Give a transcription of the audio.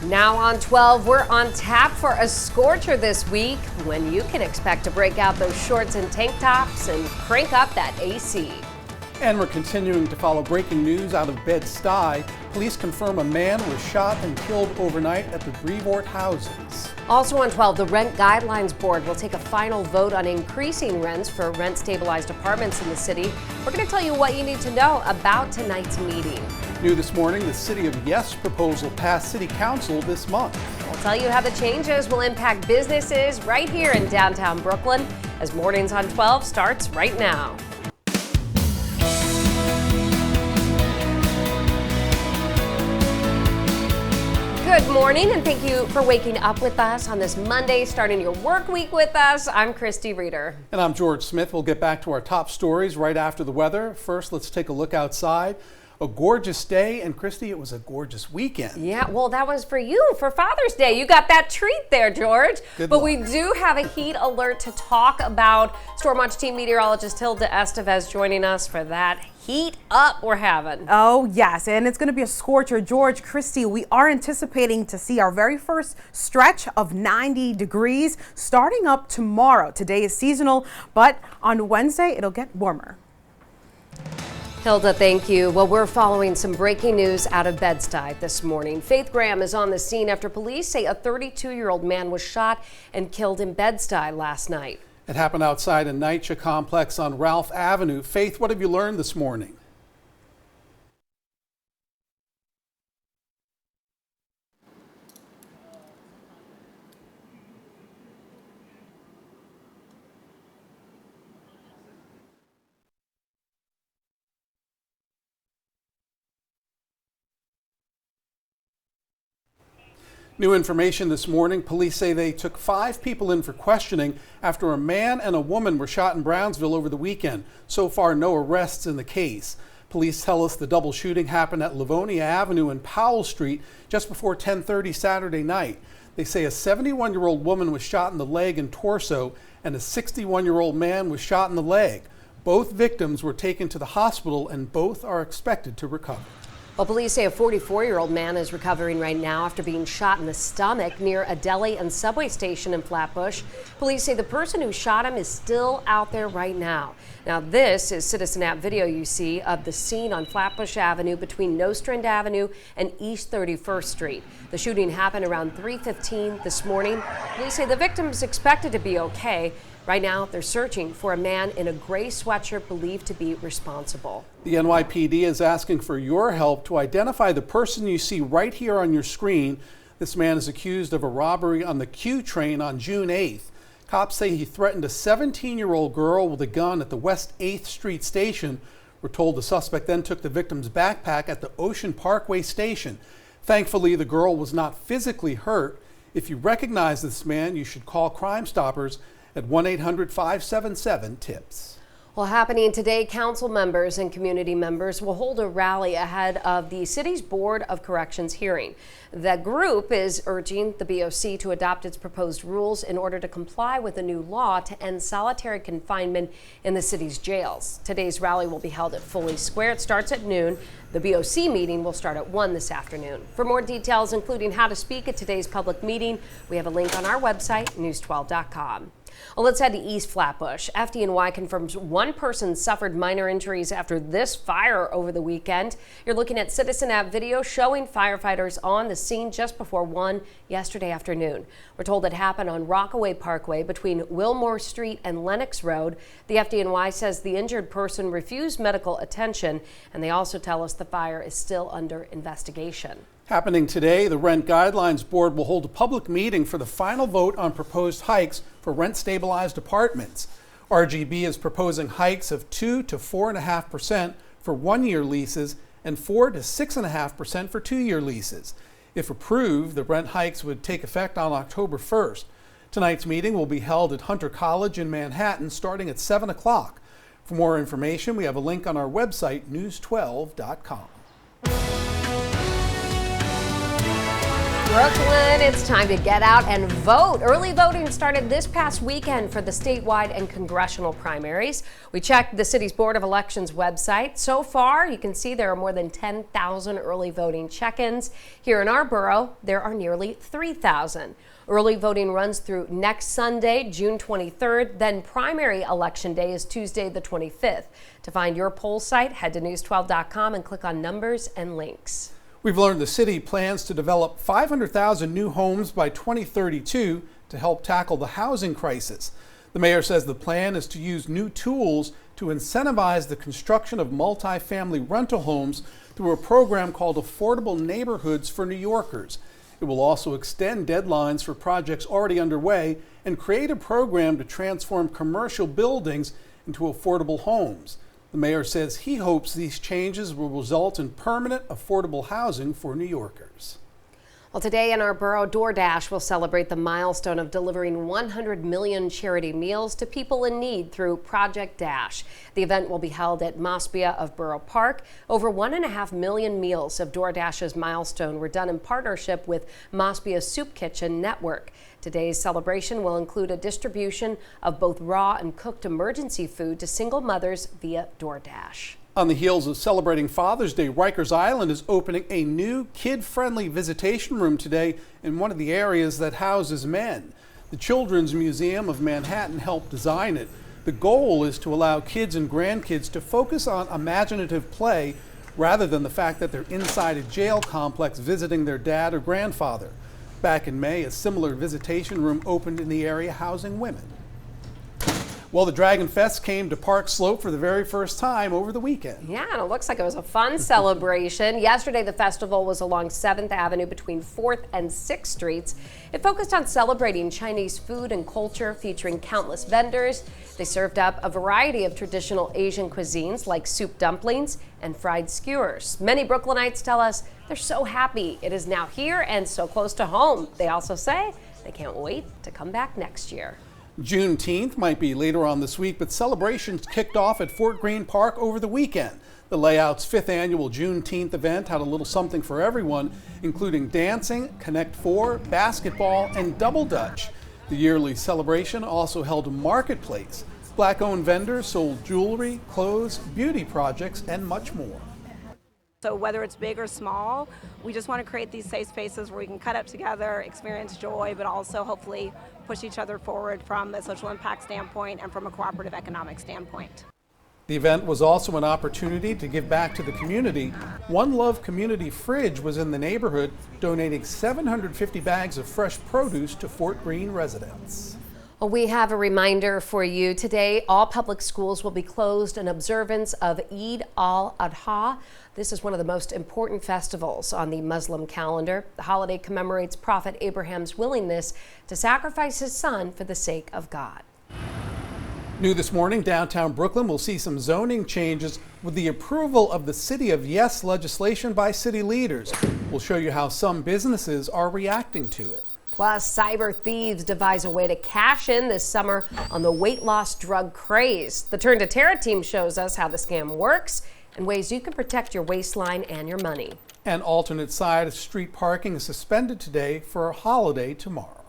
Now on 12, we're on tap for a scorcher this week when you can expect to break out those shorts and tank tops and crank up that AC. And we're continuing to follow breaking news out of Bed-Stuy. Police confirm a man was shot and killed overnight at the Brevoort houses. Also on 12, the Rent Guidelines Board will take a final vote on increasing rents for rent-stabilized apartments in the city. We're going to tell you what you need to know about tonight's meeting. New this morning, the City of Yes proposal passed City Council this month. We'll tell you how the changes will impact businesses right here in downtown Brooklyn as Mornings on 12 starts right now. Good morning, and thank you for waking up with us on this Monday, starting your work week with us. I'm Christy Reeder. And I'm George Smith. We'll get back to our top stories right after the weather. First, let's take a look outside. A gorgeous day, and Christy, it was a gorgeous weekend. Yeah, well, that was for you for Father's Day. You got that treat there, George. Good but luck. We do have a heat alert to talk about. Storm Watch team meteorologist Hilda Estevez joining us for that heat up we're having. Oh, yes, and it's going to be a scorcher. George, Christy, we are anticipating to see our very first stretch of 90 degrees starting up tomorrow. Today is seasonal, but on Wednesday, it'll get warmer. Hilda, thank you. Well, we're following some breaking news out of Bed-Stuy this morning. Faith Graham is on the scene after police say a 32-year-old man was shot and killed in Bed-Stuy last night. It happened outside a NYCHA complex on Ralph Avenue. Faith, what have you learned this morning? New information this morning. Police say they took 5 people in for questioning after a man and a woman were shot in Brownsville over the weekend. So far, no arrests in the case. Police tell us the double shooting happened at Livonia Avenue and Powell Street just before 10:30 Saturday night. They say a 71-year-old woman was shot in the leg and torso, and a 61-year-old man was shot in the leg. Both victims were taken to the hospital, and both are expected to recover. Well, police say a 44-year-old man is recovering right now after being shot in the stomach near a deli and subway station in Flatbush. Police say the person who shot him is still out there right now. Now, this is Citizen App video you see of the scene on Flatbush Avenue between Nostrand Avenue and East 31st Street. The shooting happened around 3:15 this morning. Police say the victim is expected to be okay. Right now, they're searching for a man in a gray sweatshirt believed to be responsible. The NYPD is asking for your help to identify the person you see right here on your screen. This man is accused of a robbery on the Q train on June 8th. Cops say he threatened a 17-year-old girl with a gun at the West 8th Street station. We're told the suspect then took the victim's backpack at the Ocean Parkway station. Thankfully, the girl was not physically hurt. If you recognize this man, you should call Crime Stoppers at 1-800-577-TIPS. Well, happening today, council members and community members will hold a rally ahead of the city's Board of Corrections hearing. The group is urging the BOC to adopt its proposed rules in order to comply with a new law to end solitary confinement in the city's jails. Today's rally will be held at Foley Square. It starts at noon. The BOC meeting will start at 1 this afternoon. For more details, including how to speak at today's public meeting, we have a link on our website, news12.com. Well, let's head to East Flatbush. FDNY confirms one person suffered minor injuries after this fire over the weekend. You're looking at Citizen App video showing firefighters on the scene just before 1 yesterday afternoon. We're told it happened on Rockaway Parkway between Wilmore Street and Lenox Road. The FDNY says the injured person refused medical attention, and they also tell us the fire is still under investigation. Happening today, the Rent Guidelines Board will hold a public meeting for the final vote on proposed hikes for rent-stabilized apartments. RGB is proposing hikes of 2 to 4.5% for one-year leases and 4 to 6.5% for two-year leases. If approved, the rent hikes would take effect on October 1st. Tonight's meeting will be held at Hunter College in Manhattan starting at 7 o'clock. For more information, we have a link on our website, news12.com. Brooklyn, it's time to get out and vote. Early voting started this past weekend for the statewide and congressional primaries. We checked the city's Board of Elections website. So far, you can see there are more than 10,000 early voting check-ins. Here in our borough, there are nearly 3,000. Early voting runs through next Sunday, June 23rd. Then primary election day is Tuesday, the 25th. To find your poll site, head to news12.com and click on numbers and links. We've learned the city plans to develop 500,000 new homes by 2032 to help tackle the housing crisis. The mayor says the plan is to use new tools to incentivize the construction of multifamily rental homes through a program called Affordable Neighborhoods for New Yorkers. It will also extend deadlines for projects already underway and create a program to transform commercial buildings into affordable homes. The mayor says he hopes these changes will result in permanent, affordable housing for New Yorkers. Well, today in our borough, DoorDash will celebrate the milestone of delivering 100 million charity meals to people in need through Project Dash. The event will be held at Maspia of Borough Park. Over 1.5 million meals of DoorDash's milestone were done in partnership with Maspia Soup Kitchen Network. Today's celebration will include a distribution of both raw and cooked emergency food to single mothers via DoorDash. On the heels of celebrating Father's Day, Rikers Island is opening a new kid-friendly visitation room today in one of the areas that houses men. The Children's Museum of Manhattan helped design it. The goal is to allow kids and grandkids to focus on imaginative play rather than the fact that they're inside a jail complex visiting their dad or grandfather. Back in May, a similar visitation room opened in the area housing women. Well, the Dragon Fest came to Park Slope for the very first time over the weekend. Yeah, and it looks like it was a fun celebration. Yesterday, the festival was along 7th Avenue between 4th and 6th Streets. It focused on celebrating Chinese food and culture, featuring countless vendors. They served up a variety of traditional Asian cuisines like soup dumplings and fried skewers. Many Brooklynites tell us they're so happy it is now here and so close to home. They also say they can't wait to come back next year. Juneteenth might be later on this week, but celebrations kicked off at Fort Greene Park over the weekend. The Layout's 5th annual Juneteenth event had a little something for everyone, including dancing, Connect Four, basketball, and Double Dutch. The yearly celebration also held a marketplace. Black-owned vendors sold jewelry, clothes, beauty projects, and much more. So whether it's big or small, we just want to create these safe spaces where we can cut up together, experience joy, but also hopefully push each other forward from a social impact standpoint and from a cooperative economic standpoint. The event was also an opportunity to give back to the community. One Love Community Fridge was in the neighborhood, donating 750 bags of fresh produce to Fort Greene residents. Well, we have a reminder for you. Today, all public schools will be closed in observance of Eid al-Adha. This is one of the most important festivals on the Muslim calendar. The holiday commemorates Prophet Abraham's willingness to sacrifice his son for the sake of God. New this morning, downtown Brooklyn will see some zoning changes with the approval of the City of Yes legislation by city leaders. We'll show you how some businesses are reacting to it. Plus, cyber thieves devise a way to cash in this summer on the weight loss drug craze. The Turn to Terra team shows us how the scam works and ways you can protect your waistline and your money. An alternate side of street parking is suspended today for a holiday tomorrow.